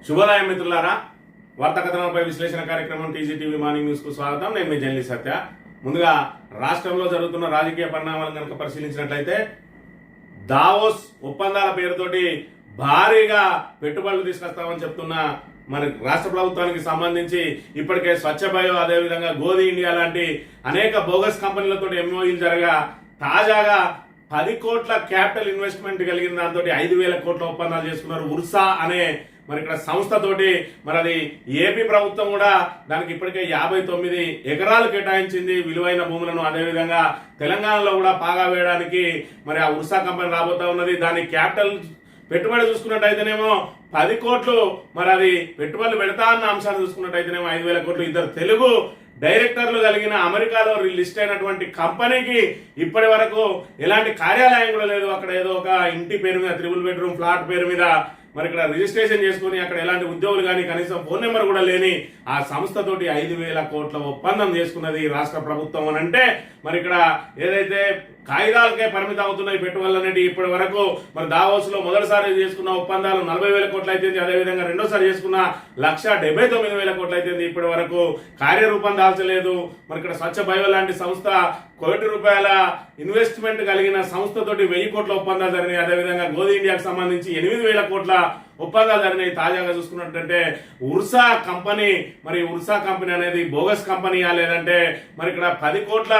శుభోదయం మిత్రులారా, వార్తా కథనాలపై విశ్లేషణ కార్యక్రమం టీజీటీవీ మార్నింగ్ న్యూస్ కు స్వాగతం. నేను మీ జర్నలిస్ట్ సత్య. ముందుగా రాష్ట్రంలో జరుగుతున్న రాజకీయ పరిణామాలను కనుక పరిశీలించినట్లయితే దావోస్ ఒప్పందాల పేరుతోటి భారీగా పెట్టుబడులు తీసుకొస్తామని చెప్తున్న మరి రాష్ట్ర ప్రభుత్వానికి సంబంధించి ఇప్పటికే స్వచ్ఛ బయో అదేవిధంగా గోధి ఇండియా లాంటి అనేక బోగస్ కంపెనీలతో ఎంఓయూలు జరగా తాజాగా 10 కోట్ల క్యాపిటల్ ఇన్వెస్ట్మెంట్ కలిగిన దాంతో 5,000 కోట్ల ఒప్పందాలు చేసుకున్నారు. ఉర్సా అనే మరి ఇక్కడ సంస్థతోటి. మరి అది ఏపీ ప్రభుత్వం కూడా దానికి ఇప్పటికే 59 ఎకరాలు కేటాయించింది విలువైన భూములను. అదేవిధంగా తెలంగాణలో కూడా పాగా వేయడానికి మరి ఆ ఉర్సా కంపెనీ రాబోతా ఉన్నది. దాని క్యాపిటల్ పెట్టుబడి చూసుకున్నట్టయితేనేమో 10 కోట్లు, మరి అది పెట్టుబడులు పెడతా అన్న అంశాన్ని చూసుకున్నట్టయితేనేమో 5,000 కోట్లు. ఇద్దరు తెలుగు డైరెక్టర్లు కలిగిన అమెరికాలో లిస్ట్ అయినటువంటి కంపెనీకి ఇప్పటి వరకు ఎలాంటి కార్యాలయం కూడా లేదు. అక్కడ ఏదో ఒక ఇంటి పేరు మీద 3 బెడ్రూమ్ ఫ్లాట్ పేరు మీద మరి ఇక్కడ రిజిస్ట్రేషన్ చేసుకుని అక్కడ ఎలాంటి ఉద్యోగులు కానీ కనీసం ఫోన్ నెంబర్ కూడా లేని ఆ సంస్థతోటి 5,000 కోట్ల ఒప్పందం చేసుకున్నది రాష్ట్ర ప్రభుత్వం అని అంటే మరి ఇక్కడ ఏదైతే కాగితాలకే పరిమితం అవుతున్నాయి పెట్టుబడులు అనేవి ఇప్పటి వరకు మరి దావోస్ లో మొదటిసారి చేసుకున్న ఒప్పందాలు 40,000 కోట్లు అయితే, అదేవిధంగా రెండోసారి చేసుకున్న 1,79,000 కోట్లు అయితే ఇప్పటి వరకు కార్యరూపం దాల్చలేదు. మరి ఇక్కడ స్వచ్ఛ బయో లాంటి సంస్థ ₹1,00,00,000 ఇన్వెస్ట్మెంట్ కలిగిన సంస్థతోటి 1,000 కోట్ల ఒప్పందాలు జరిగినాయి. అదేవిధంగా గోధి ఇండియాకు సంబంధించి 8,000 కోట్ల ఒప్పందాలు జరిగినాయి. తాజాగా చూసుకున్నట్టంటే ఉర్సా కంపెనీ, మరి ఉర్సా కంపెనీ అనేది బోగస్ కంపెనీయా లేదంటే మరి ఇక్కడ 10 కోట్ల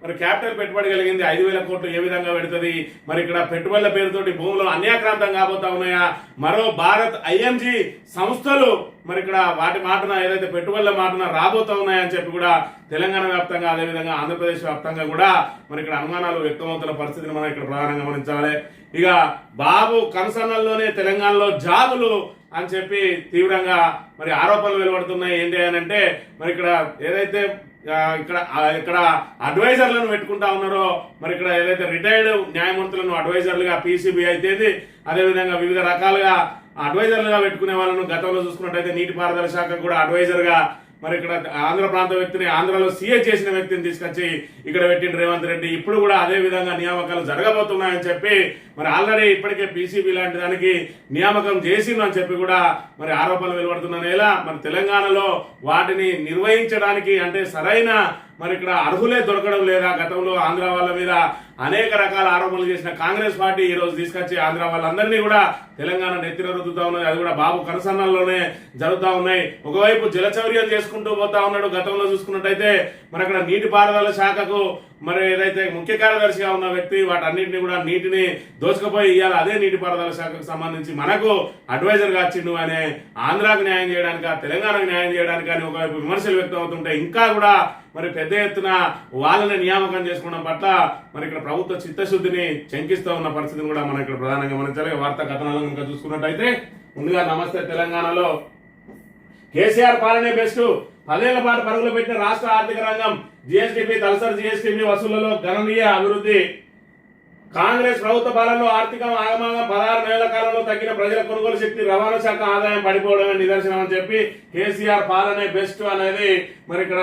మరి క్యాపిటల్ పెట్టుబడి కలిగింది 5,000 కోట్లు ఏ విధంగా పెడుతుంది? మరి ఇక్కడ పెట్టుబడుల పేరుతోటి భూములు అన్యాక్రాంతం కాబోతా ఉన్నాయా? మరో భారత్ ఐఎంజీ సంస్థలు మరి ఇక్కడ వాటి మాటన ఏదైతే పెట్టుబడుల మాటన రాబోతా ఉన్నాయని చెప్పి కూడా తెలంగాణ వ్యాప్తంగా అదేవిధంగా ఆంధ్రప్రదేశ్ వ్యాప్తంగా కూడా మరి ఇక్కడ అనుమానాలు వ్యక్తమవుతున్న పరిస్థితిని మనం ఇక్కడ ప్రధానంగా గమనించాలి. ఇక బాబు కనసన్నల్లోనే తెలంగాణలో జాబులు అని చెప్పి తీవ్రంగా మరి ఆరోపణలు వెలువడుతున్నాయి. ఏంటి అని అంటే మరి ఇక్కడ ఏదైతే ఇక్కడ అడ్వైజర్లను పెట్టుకుంటా ఉన్నారో మరి ఇక్కడ ఏదైతే రిటైర్డ్ న్యాయమూర్తులను అడ్వైజర్లుగా పీసీబీ అయితే అదేవిధంగా వివిధ రకాలుగా అడ్వైజర్లుగా పెట్టుకునే వాళ్ళను గతంలో చూసుకున్నట్టయితే నీటిపారుదల శాఖకు కూడా అడ్వైజర్ గా మరి ఇక్కడ ఆంధ్ర ప్రాంత వ్యక్తిని ఆంధ్రలో సీఏ చేసిన వ్యక్తిని తీసుకొచ్చి ఇక్కడ పెట్టిన రేవంత్ రెడ్డి. ఇప్పుడు కూడా అదే విధంగా నియామకాలు జరగబోతున్నాయని చెప్పి మరి ఆల్రెడీ ఇప్పటికే పీసీబీ లాంటి దానికి నియామకం చేసిందని చెప్పి కూడా మరి ఆరోపణలు వెలువడుతున్న నేల మరి తెలంగాణలో వాటిని నిర్వహించడానికి అంటే సరైన మరి ఇక్కడ అర్హులే దొరకడం లేదా? గతంలో ఆంధ్ర వాళ్ళ మీద అనేక రకాల ఆరోపణలు చేసిన కాంగ్రెస్ పార్టీ ఈ రోజు తీసుకొచ్చి ఆంధ్ర వాళ్ళందరినీ కూడా తెలంగాణ నెత్తిన రుద్దుతా ఉన్నది. అది కూడా బాబు కనసన్నల్లోనే జరుగుతా ఉన్నాయి. ఒకవైపు జలచౌర్యం చేసుకుంటూ పోతా ఉన్నాడు. గతంలో చూసుకున్నట్టయితే మరి అక్కడ నీటిపారుదల శాఖకు మరి ఏదైతే ముఖ్య కార్యదర్శిగా ఉన్న వ్యక్తి వాటన్నింటినీ కూడా నీటిని దోచుకుపోయి ఇవ్వాలి అదే నీటిపారుదల శాఖకు సంబంధించి మనకు అడ్వైజర్ గా వచ్చిండు అనే ఆంధ్రాకు న్యాయం చేయడానికి తెలంగాణకు న్యాయం చేయడానికి అని ఒకవైపు విమర్శలు వ్యక్తం అవుతుంటే ఇంకా కూడా మరి పెద్ద ఎత్తున వాళ్ళని నియామకం చేసుకోవడం పట్ల మరి ఇక్కడ ప్రభుత్వ చిత్తశుద్ధిని శంకిస్తూ ఉన్న పరిస్థితిని కూడా మనం ఇక్కడ ప్రధానంగా గమనించాలి. వార్తా కథనాలను ఇంకా చూసుకున్నట్టయితే ముందుగా నమస్తే తెలంగాణలో కేసీఆర్ పాలనే బెస్ట్, 10 ఏళ్ల పాటు పరుగులు పెట్టిన రాష్ట్ర ఆర్థిక రంగం, జీఎస్టీపీ తలసరి జీఎస్టీపీ వసూళ్లలో గణనీయ అభివృద్ధి, కాంగ్రెస్ ప్రభుత్వ పాలనలో ఆర్థిక ఆగమాగం, 16 నెలల కాలంలో తగ్గిన ప్రజల కొనుగోలు శక్తి, రవాణా శాఖ ఆదాయం పడిపోవడమే నిదర్శనం అని చెప్పి కేసీఆర్ పాలనే బెస్ట్ అనేది మరి ఇక్కడ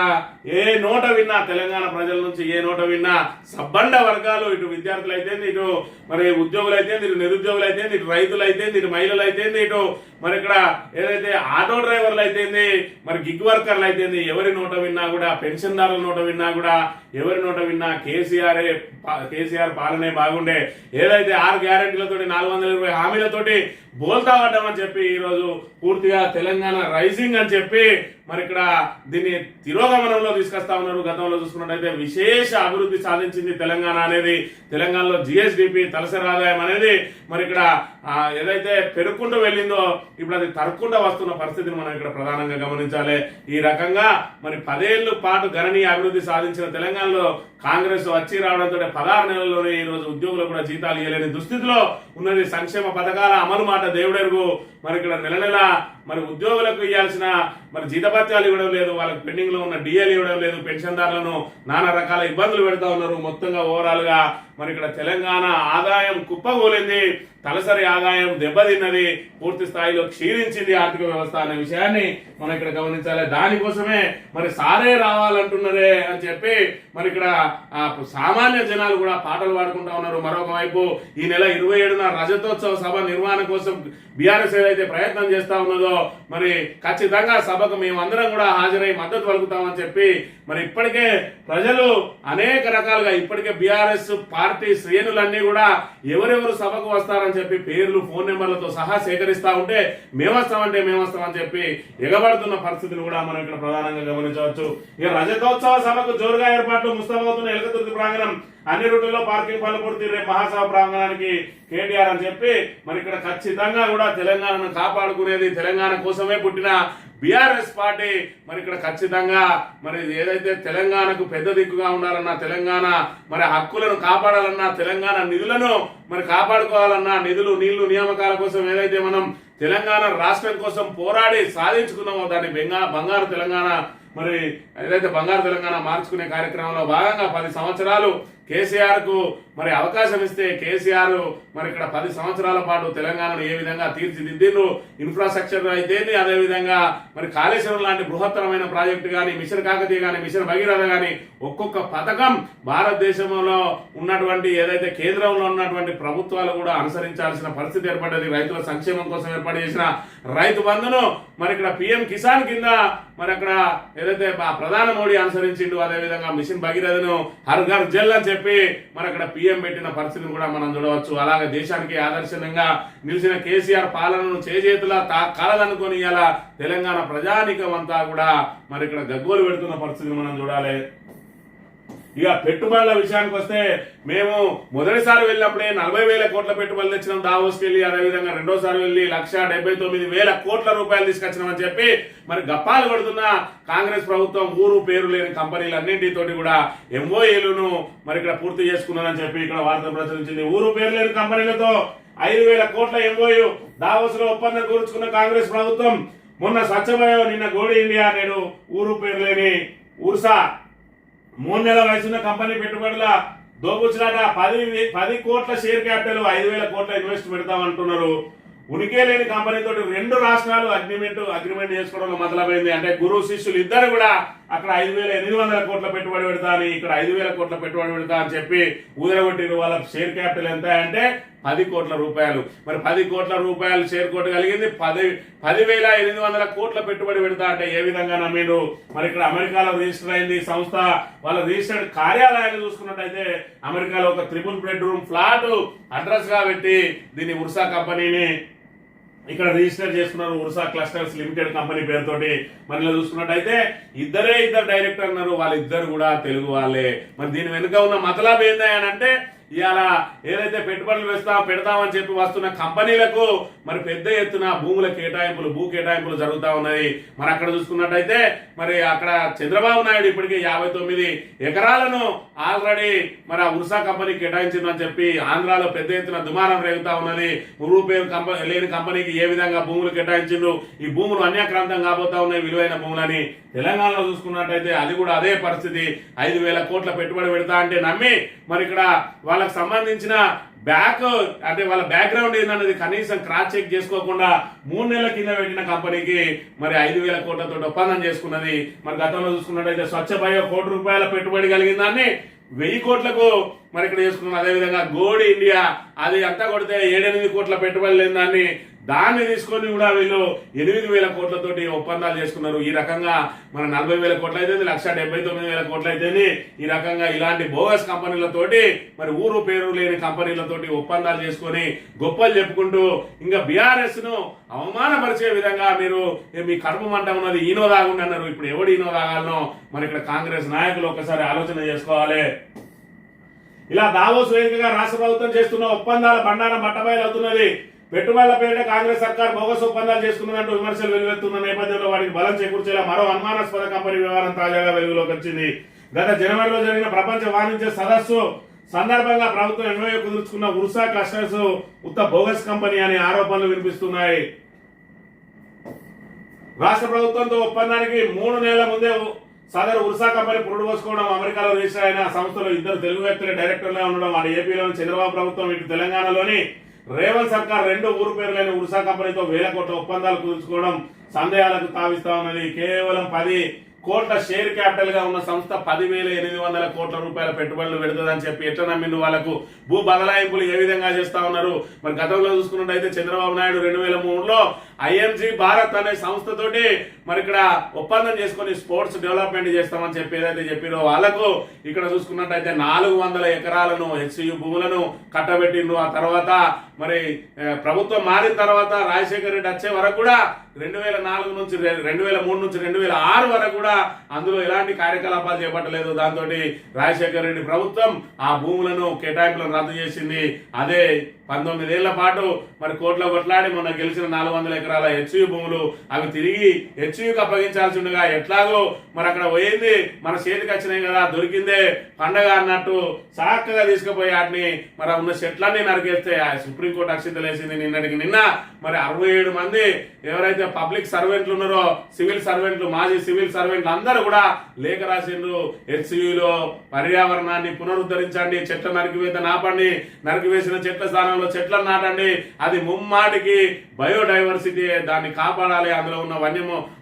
ఏ నోట విన్నా తెలంగాణ ప్రజల నుంచి ఏ నోట విన్నా సబ్బండ వర్గాలు ఇటు విద్యార్థులు అయితే ఇటు మరి ఉద్యోగులు అయితే ఇటు నిరుద్యోగులు అయితే ఇటు రైతులు అయితే ఇటు మహిళలు అయితే ఇటు మరి ఇక్కడ ఏదైతే ఆటో డ్రైవర్లు అయితే మరి గిగ్ వర్కర్లు అయితే ఎవరి నోట విన్నా కూడా పెన్షన్దారుల నోట విన్నా కూడా ఎవరి నోట విన్నా కేసీఆర్ పాలనే బాగుండే. ఏదైతే 6 గ్యారెంటీలతోటి 420 హామీలతోటి బోల్తా పడ్డామని చెప్పి ఈ రోజు పూర్తిగా తెలంగాణ రైజింగ్ అని చెప్పి మరి ఇక్కడ దీన్ని తిరోగమనంలో తీసుకొస్తా ఉన్నారు. గతంలో చూసుకున్నట్టయితే విశేష అభివృద్ధి సాధించింది తెలంగాణ అనేది. తెలంగాణలో జిఎస్డిపి తలసరి ఆదాయం అనేది మరి ఇక్కడ ఏదైతే పెరుగుకుంటూ వెళ్ళిందో ఇప్పుడు అది తరగకుండా వస్తున్న పరిస్థితిని మనం ఇక్కడ ప్రధానంగా గమనించాలి. ఈ రకంగా మరి 10 ఏళ్ల పాటు గణనీయ అభివృద్ధి సాధించిన తెలంగాణలో కాంగ్రెస్ వచ్చి రావడంతో 16 నెలల్లోనే ఈ రోజు ఉద్యోగులు కూడా జీతాలు ఇవ్వలేని దుస్థితిలో ఉన్నది. సంక్షేమ పథకాల అమలు మాట దేవుడెరుగు. మరి ఇక్కడ నెల మరి ఉద్యోగులకు ఇవ్వాల్సిన మరి జీతభత్యాలు ఇవ్వడం లేదు, వాళ్ళకి పెండింగ్ లో ఉన్న డిఎల్ ఇవ్వడం లేదు, పెన్షన్దారులను నానా రకాల ఇబ్బందులు పెడతా ఉన్నారు. మొత్తంగా ఓవరాల్ గా మరి ఇక్కడ తెలంగాణ ఆదాయం కుప్పగూలింది, తలసరి ఆదాయం దెబ్బతిన్నది, పూర్తి స్థాయిలో క్షీణించింది ఆర్థిక వ్యవస్థ అనే విషయాన్ని మనం ఇక్కడ గమనించాలి. దానికోసమే మరి సారే రావాలంటున్నారే అని చెప్పి మరి ఇక్కడ సామాన్య జనాలు కూడా పాటలు పాడుకుంటా ఉన్నారు. మరొక వైపు ఈ నెల 27న రజతోత్సవ సభ నిర్వహణ కోసం బీఆర్ఎస్ ఏదైతే ప్రయత్నం చేస్తా ఉన్నదో మరి ఖచ్చితంగా సభకు మేమందరం కూడా హాజరై మద్దతు పలుకుతామని చెప్పి మరి ఇప్పటికే ప్రజలు అనేక రకాలుగా ఇప్పటికే బీఆర్ఎస్ పార్టీ శ్రేణులన్నీ కూడా ఎవరెవరు సభకు వస్తారని చెప్పి పేర్లు ఫోన్ నెంబర్లతో సహా సేకరిస్తా ఉంటే మేమొస్తామని చెప్పి ఎగబడుతున్న పరిస్థితిని కూడా మనం ఇక్కడ ప్రధానంగా గమనించవచ్చు. ఇక రజతోత్సవ సభకు జోరుగా ఏర్పాట్లు, ముస్తాబవుతున్న ఎలకతుర్తి ప్రాంగణం, అన్ని రూట్లలో పార్కింగ్ పనులు పూర్తి, రేపు మహాసభ ప్రాంగణానికి కేటీఆర్ అని చెప్పి మరి ఇక్కడ ఖచ్చితంగా కూడా తెలంగాణను కాపాడుకునేది తెలంగాణ కోసమే పుట్టిన బీఆర్ఎస్ పార్టీ మరి ఇక్కడ ఖచ్చితంగా మరి ఏదైతే తెలంగాణకు పెద్ద దిక్కుగా ఉండాలన్నా, తెలంగాణ మరి హక్కులను కాపాడాలన్నా, తెలంగాణ నిధులను మరి కాపాడుకోవాలన్నా, నిధులు నీళ్లు నియామకాల కోసం ఏదైతే మనం తెలంగాణ రాష్ట్రం కోసం పోరాడి సాధించుకున్నామో దాన్ని బంగారు తెలంగాణ మరి ఏదైతే బంగారు తెలంగాణ మార్చుకునే కార్యక్రమంలో భాగంగా 10 సంవత్సరాలు కేసీఆర్ కు మరి అవకాశం ఇస్తే కేసీఆర్ మరి ఇక్కడ 10 సంవత్సరాల పాటు తెలంగాణను ఏ విధంగా తీర్చిదిద్దిండ్రు, ఇన్ఫ్రాస్ట్రక్చర్ అయితేంది, అదేవిధంగా మరి కాళేశ్వరం లాంటి బృహత్తరమైన ప్రాజెక్టు కానీ, మిషన్ కాకతీయ కానీ, మిషన్ భగీరథ కానీ ఒక్కొక్క పథకం భారతదేశంలో ఉన్నటువంటి ఏదైతే కేంద్రంలో ఉన్నటువంటి ప్రభుత్వాలు కూడా అనుసరించాల్సిన పరిస్థితి ఏర్పడ్డది. రైతుల సంక్షేమం కోసం ఏర్పాటు చేసిన రైతు బంధును మరి ఇక్కడ పిఎం కిసాన్ కింద మరి అక్కడ ఏదైతే ప్రధాని మోడీ అనుసరించిండు, అదేవిధంగా మిషన్ భగీరథను హర్ ఘర్ జల్ అని చెప్పి మరి అక్కడ పిఎం పెట్టిన పరిస్థితిని కూడా మనం చూడవచ్చు. అలాగే దేశానికి ఆదర్శంగా నిలిచిన కేసీఆర్ పాలనను చేజేతులా కాలదనుకొని ఇలా తెలంగాణ ప్రజానికం అంతా కూడా మరి ఇక్కడ గగ్గోలు పెడుతున్న పరిస్థితిని మనం చూడాలి. ఇక పెట్టుబడుల విషయానికి వస్తే మేము మొదటిసారి వెళ్ళినప్పుడే 40,000 కోట్ల పెట్టుబడులు తెచ్చినాం దావోస్కి వెళ్ళి, అదేవిధంగా రెండోసారి వెళ్ళి 1,79,000 కోట్ల రూపాయలు తీసుకొచ్చినామని చెప్పి మరి గప్పాలు కొడుతున్న కాంగ్రెస్ ప్రభుత్వం ఊరు పేరు లేని కంపెనీలన్నింటితోటి కూడా ఎంఓఏలను మరి ఇక్కడ పూర్తి చేసుకున్నానని చెప్పి ఇక్కడ వార్త ప్రచురించింది. ఊరు పేరు లేని కంపెనీలతో 5,000 కోట్ల ఎంఓయు దావోస్ లో ఒప్పందం కూర్చుకున్న కాంగ్రెస్ ప్రభుత్వం మొన్న స్వచ్ఛమయో, నిన్న గోడి ఇండియా, నేడు ఊరు పేరు లేని ఊర్సా 3 నెలల వయసున్న కంపెనీ పెట్టుబడుల దోపుచ్చులాట 10 కోట్ల షేర్ క్యాపిటల్ 5,000 కోట్ల ఇన్వెస్ట్ పెడతామంటున్నారు. ఉనికే లేని కంపెనీతో 2 రాష్ట్రాలు అగ్రిమెంట్ చేసుకోవడంలో మొదలైంది. అంటే గురువు శిష్యులు ఇద్దరు కూడా అక్కడ 5,800 కోట్ల పెట్టుబడి పెడతా అని, ఇక్కడ 5,000 కోట్ల పెట్టుబడి పెడతా అని చెప్పి ఊదరగొట్టిరు. వాళ్ళ షేర్ క్యాపిటల్ ఎంత అంటే 10 కోట్ల రూపాయలు. మరి 10 కోట్ల రూపాయలు షేర్ కోట్ కలిగింది, 10,800 కోట్ల పెట్టుబడి పెడతా అంటే ఏ విధంగా నమ్మిండ్రు? మరి ఇక్కడ అమెరికాలో రిజిస్టర్ అయింది సంస్థ, వాళ్ళ రిజిస్టర్డ్ కార్యాలయాన్ని చూసుకున్నట్టయితే అమెరికాలో ఒక 3 బెడ్రూమ్ ఫ్లాట్ అడ్రస్ గా పెట్టి దీన్ని ఉర్సా కంపెనీని ఇక్కడ రిజిస్టర్ చేసుకున్నారు. ఉర్సా క్లస్టర్స్ లిమిటెడ్ కంపెనీ పేరుతోటి. మరి చూసుకున్నట్టయితే ఇద్దరు డైరెక్టర్ ఉన్నారు, వాళ్ళిద్దరు కూడా తెలుగు వాళ్ళే. మరి దీని వెనుక ఉన్న మతలబ్ ఏంటంటే ఇవాళ ఏదైతే పెట్టుబడులు పెడతామని చెప్పి వస్తున్న కంపెనీలకు మరి పెద్ద ఎత్తున భూముల కేటాయింపులు, భూ కేటాయింపులు జరుగుతూ ఉన్నాయి. మరి అక్కడ చూసుకున్నట్టయితే మరి అక్కడ చంద్రబాబు నాయుడు ఇప్పటికే 59 ఎకరాలను ఆల్రెడీ మరి ఆ ఉర్సా కంపెనీ కేటాయించిందని చెప్పి ఆంధ్రాలో పెద్ద ఎత్తున దుమారం రేగుతా ఉన్నది. ఊరు పేరు లేని కంపెనీకి ఏ విధంగా భూములు కేటాయించిండ్రు, ఈ భూములు అన్యాక్రాంతం కాబోతా ఉన్నాయి విలువైన భూములని. తెలంగాణలో చూసుకున్నట్టయితే అది కూడా అదే పరిస్థితి. 5,000 కోట్ల పెట్టుబడి పెడతా అంటే నమ్మి మరి ఇక్కడ వాళ్ళకి సంబంధించిన అంటే వాళ్ళ బ్యాక్గ్రౌండ్ ఏందన్నది కనీసం క్రాస్ చెక్ చేసుకోకుండా 3 నెలల కింద పెట్టిన కంపెనీకి మరి 5,000 కోట్లతో ఒప్పందం చేసుకున్నది. మరి గతంలో చూసుకున్నట్టయితే స్వచ్ఛ బయో ₹1 కోటి పెట్టుబడి కలిగిన దాన్ని 1000 కోట్లకు మరి ఇక్కడ చేసుకున్నాం. అదేవిధంగా గోడి ఇండియా అది అంతా కొడితే 7-8 కోట్ల పెట్టుబడి లేని దాన్ని తీసుకొని కూడా వీళ్ళు 8,000 కోట్లతోటి ఒప్పందాలు చేసుకున్నారు. ఈ రకంగా మన 40,000 కోట్లు అయితే 1,79,000 కోట్లు అయితే ఈ రకంగా ఇలాంటి బోగస్ కంపెనీలతోటి మరి ఊరు పేరు లేని కంపెనీలతోటి ఒప్పందాలు చేసుకొని గొప్పలు చెప్పుకుంటూ ఇంకా బీఆర్ఎస్ ను అవమానపరిచే విధంగా మీరు మీ కడుపు మంట ఉన్నది ఈనో దాగుండి అన్నారు. ఇప్పుడు ఎవడు ఈనో దాగాలనో మరి ఇక్కడ కాంగ్రెస్ నాయకులు ఒకసారి ఆలోచన చేసుకోవాలి. ఇలా దావోస్ వేదికగా రాష్ట్ర ప్రభుత్వం చేస్తున్న ఒప్పందాల బండారం బట్టబయలవుతున్నది. పెట్టుబడుల పేరిట కాంగ్రెస్ సర్కార్ బోగస్ ఒప్పందాలు చేసుకున్నదంటూ విమర్శలు వెలువెత్తున్న నేపథ్యంలో వాటికి బలం చేకూర్చేలా మరో అనుమానాస్పద కంపెనీ వ్యవహారం తాజాగా వెలుగులోకి వచ్చింది. గత జనవరిలో జరిగిన ప్రపంచ వాణిజ్య సదస్సు సందర్భంగా ప్రభుత్వం ఎంఓయూ కుదుర్చుకున్న ఉర్సా క్లస్టర్స్ ఉత్త బోగస్ కంపెనీ అనే ఆరోపణలు వినిపిస్తున్నాయి. రాష్ట్ర ప్రభుత్వంతో ఒప్పందానికి 3 నెలల ముందే సదరు ఉర్సా కంపెనీ పురుడు పోసుకోవడం, అమెరికాలో రిజిస్టర్ అయిన సంస్థలో ఇద్దరు తెలుగు వ్యక్తులు డైరెక్టర్లుగా ఉండడం, అటు ఏపీలోని చంద్రబాబు ప్రభుత్వం, ఇటు తెలంగాణలోని రేవంత్ సర్కార్ రెండు ఊరు పేరులైన ఉర్సా కంపెనీతో వేల కోట్ల ఒప్పందాలు కుదుర్చుకోవడం సందేహాలకు తావిస్తా ఉన్నది. కేవలం 10 కోట్ల షేర్ క్యాపిటల్ గా ఉన్న సంస్థ 10,800 కోట్ల రూపాయల పెట్టుబడులు పెడుతుందని చెప్పి ఎట్లా నమ్మిండు? వాళ్ళకు భూ బదలాయింపులు ఏ విధంగా చేస్తా ఉన్నారు? మరి గతంలో చూసుకున్నట్టయితే చంద్రబాబు నాయుడు 2003లో ఐఎంజీ భారత్ అనే సంస్థతోటి మరి ఇక్కడ ఒప్పందం చేసుకుని స్పోర్ట్స్ డెవలప్మెంట్ చేస్తామని చెప్పి ఏదైతే చెప్పారో వాళ్ళకు ఇక్కడ చూసుకున్నట్టయితే 400 ఎకరాలను హెచ్సియు భూములను కట్టబెట్టిండ్రు. ఆ తర్వాత మరి ప్రభుత్వం మారిన తర్వాత రాజశేఖర రెడ్డి వచ్చే వరకు కూడా 2003 నుంచి 2006 వరకు కూడా అందులో ఎలాంటి కార్యకలాపాలు చేపట్టలేదు. దాంతో రాజశేఖర రెడ్డి ప్రభుత్వం ఆ భూములను కేటాయింపులను రద్దు చేసింది. అదే 19 ఏళ్ల పాటు మరి కోట్ల కొట్లాడి మొన్న గెలిచిన 400 ఎకరాల హెచ్యు భూములు అవి తిరిగి హెచ్యుకి అప్పగించాల్సి ఉండగా ఎట్లాగో మరి అక్కడ పోయింది మన చేతికి వచ్చినాయి కదా, దొరికిందే పండగ అన్నట్టు చక్కగా తీసుకుపోయి వాటిని మరి ఉన్న చెట్లన్నీ నరికేస్తే సుప్రీంకోర్టు అక్షింతలు వేసింది. నిన్నటికి నిన్న మరి 67 మంది ఎవరైతే పబ్లిక్ సర్వెంట్లు ఉన్నారో, సివిల్ సర్వెంట్లు, మాజీ సివిల్ సర్వెంట్లు అందరూ కూడా లేఖ రాసిండ్రు. హెచ్సియులో పర్యావరణాన్ని పునరుద్ధరించండి, చెట్ల నరికివేత నాపండి, నరికివేసిన చెట్ల స్థానంలో చెట్లను నాటండి, అది ముమ్మాటికి బయోడైవర్సిటీ, దాన్ని కాపాడాలి, అందులో ఉన్న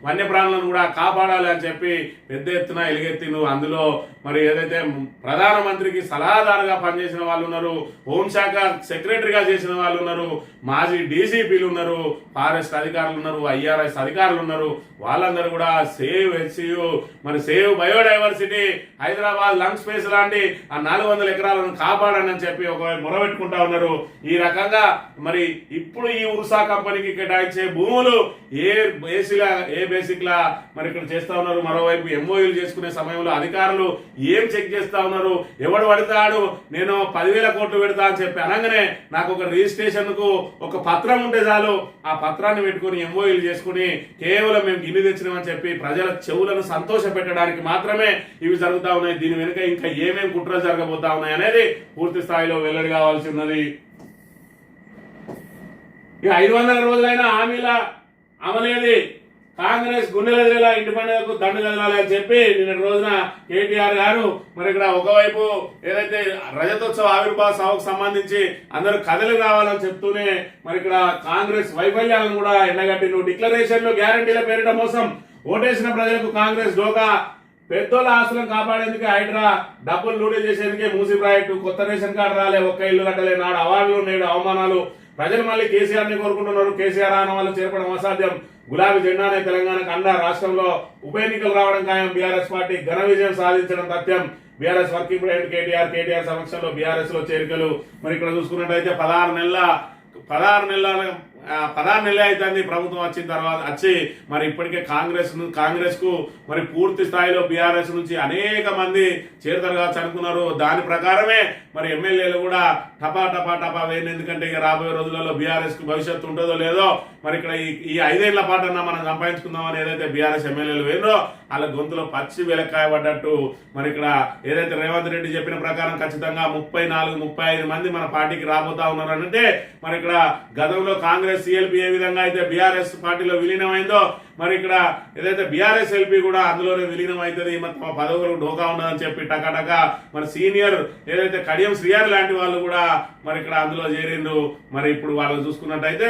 వన్యప్రాణులను కూడా కాపాడాలి అని చెప్పి పెద్ద ఎత్తున ఎలుగెత్తిను. అందులో మరి ఏదైతే ప్రధానమంత్రికి సలహాదారుగా పనిచేసిన వాళ్ళు ఉన్నారు, హోంశాఖ సెక్రటరీగా చేసిన వాళ్ళు ఉన్నారు, మాజీ డీసీపీలు ఉన్నారు, ఫారెస్ట్ అధికారులు ఉన్నారు, ఐఆర్ఎస్ అధికారులు ఉన్నారు, వాళ్ళందరూ కూడా సేవ్ హెచ్సియు మరి save biodiversity, Hyderabad lung space లాంటి ఆ 400 ఎకరాలను కాపాడని అని చెప్పి ఒక మొరబెట్టుకుంటా ఉన్నారు. ఈ రకంగా మరి ఇప్పుడు ఈ ఉర్సా కంపెనీకి కేటాయించే భూములు ఏ బేసిక్ లా మరి ఇక్కడ చేస్తా ఉన్నారు. మరోవైపు ఎంఓయూలు చేసుకునే సమయంలో అధికారులు ఏం చెక్ చేస్తా ఉన్నారు? ఎవడు పడతాడు, నేను 10,000 కోట్లు పెడతా అని చెప్పి అనగానే నాకు ఒక రిజిస్ట్రేషన్ కు ఒక పత్రం ఉంటే చాలు, ఆ పత్రాన్ని పెట్టుకుని ఎంఓయూలు చేసుకుని కేవలం మేము గిన్నె తెచ్చినామని చెప్పి ప్రజల చెవులను సంతోష పెట్టడానికి మాత్రమే ఇవి జరుగుతా ఉన్నాయి. దీని వెనుక ఇంకా ఏమేమి కుట్రలు జరగబోతా ఉన్నాయి అనేది పూర్తి స్థాయిలో వెల్లడి కావాల్సి ఉన్నది. ఇక 500 రోజులైన హామీల అమలేది కాంగ్రెస్ గుండెలెదిరేలా ఇంటి పండుగకు దండు కదలాలి అని చెప్పి నిన్న రోజున కేటీఆర్ గారు మరి ఇక్కడ ఒకవైపు ఏదైతే రజతోత్సవ ఆవిర్భావ సభకు సంబంధించి అందరూ కథలు రావాలని చెప్తూనే మరి ఇక్కడ కాంగ్రెస్ వైఫల్యాలను కూడా ఎండగట్టిండు. డిక్లరేషన్లు గ్యారంటీల పేరిట మోసం, ఓటేసిన ప్రజలకు కాంగ్రెస్ డోకా, పెద్దోళ్ళ ఆస్తులను కాపాడేందుకే హైడ్రా, డబ్బులు లూటీ చేసేందుకే మూసి ప్రాజెక్టు, కొత్త రేషన్ కార్డు రాలే, ఒక్క ఇల్లు కట్టలే, నాడు అవార్డులు నేడు అవమానాలు, ప్రజలు మళ్ళీ కేసీఆర్ ని కోరుకుంటున్నారు, కేసీఆర్ ఆన వాళ్ళు చేర్పడం అసాధ్యం, గులాబీ జెండానే తెలంగాణకు అండ, రాష్ట్రంలో ఉప ఎన్నికలు రావడం ఖాయం, బీఆర్ఎస్ పార్టీ ఘన విజయం సాధించడం తథ్యం, బీఆర్ఎస్ వర్కింగ్ ప్రెసిడెంట్ కేటీఆర్ సమక్షంలో బీఆర్ఎస్ లో చేరికలు. మరి ఇక్కడ చూసుకున్నట్టయితే 16 నెలలు అవుతుంది ప్రభుత్వం వచ్చిన తర్వాత వచ్చి మరి ఇప్పటికే కాంగ్రెస్ కు మరి పూర్తి స్థాయిలో బీఆర్ఎస్ నుంచి అనేక మంది చేరుతారుగా అనుకున్నారు. దాని ప్రకారమే మరి ఎమ్మెల్యేలు కూడా టపా వేయండి, ఎందుకంటే ఇక రాబోయే రోజులలో బీఆర్ఎస్ కు భవిష్యత్తు ఉంటుందో లేదో మరి ఇక్కడ ఈ 5 ఏళ్ల పాటన్నా మనం సంపాదించుకుందామని ఏదైతే బీఆర్ఎస్ ఎమ్మెల్యేలు వేయరో వాళ్ళ గొంతులో పచ్చి వెలక్కాయ పడ్డట్టు మరి ఇక్కడ ఏదైతే రేవంత్ రెడ్డి చెప్పిన ప్రకారం ఖచ్చితంగా 34-35 మంది మన పార్టీకి రాబోతా ఉన్నారు అంటే మరి ఇక్కడ గతంలో కాంగ్రెస్ సిఎల్పి ఏ విధంగా అయితే బీఆర్ఎస్ పార్టీలో విలీనమైందో మరి ఇక్కడ ఏదైతే బీఆర్ఎస్ ఎల్పీ కూడా అందులోనే విలీనం అవుతుంది, తమ పదవులకు డోకా ఉండదని చెప్పి టకాటక మరి సీనియర్ ఏదైతే కడియం శ్రీయార్ లాంటి వాళ్ళు కూడా మరి ఇక్కడ అందులో చేరిండ్రు. మరి ఇప్పుడు వాళ్ళు చూసుకున్నట్టయితే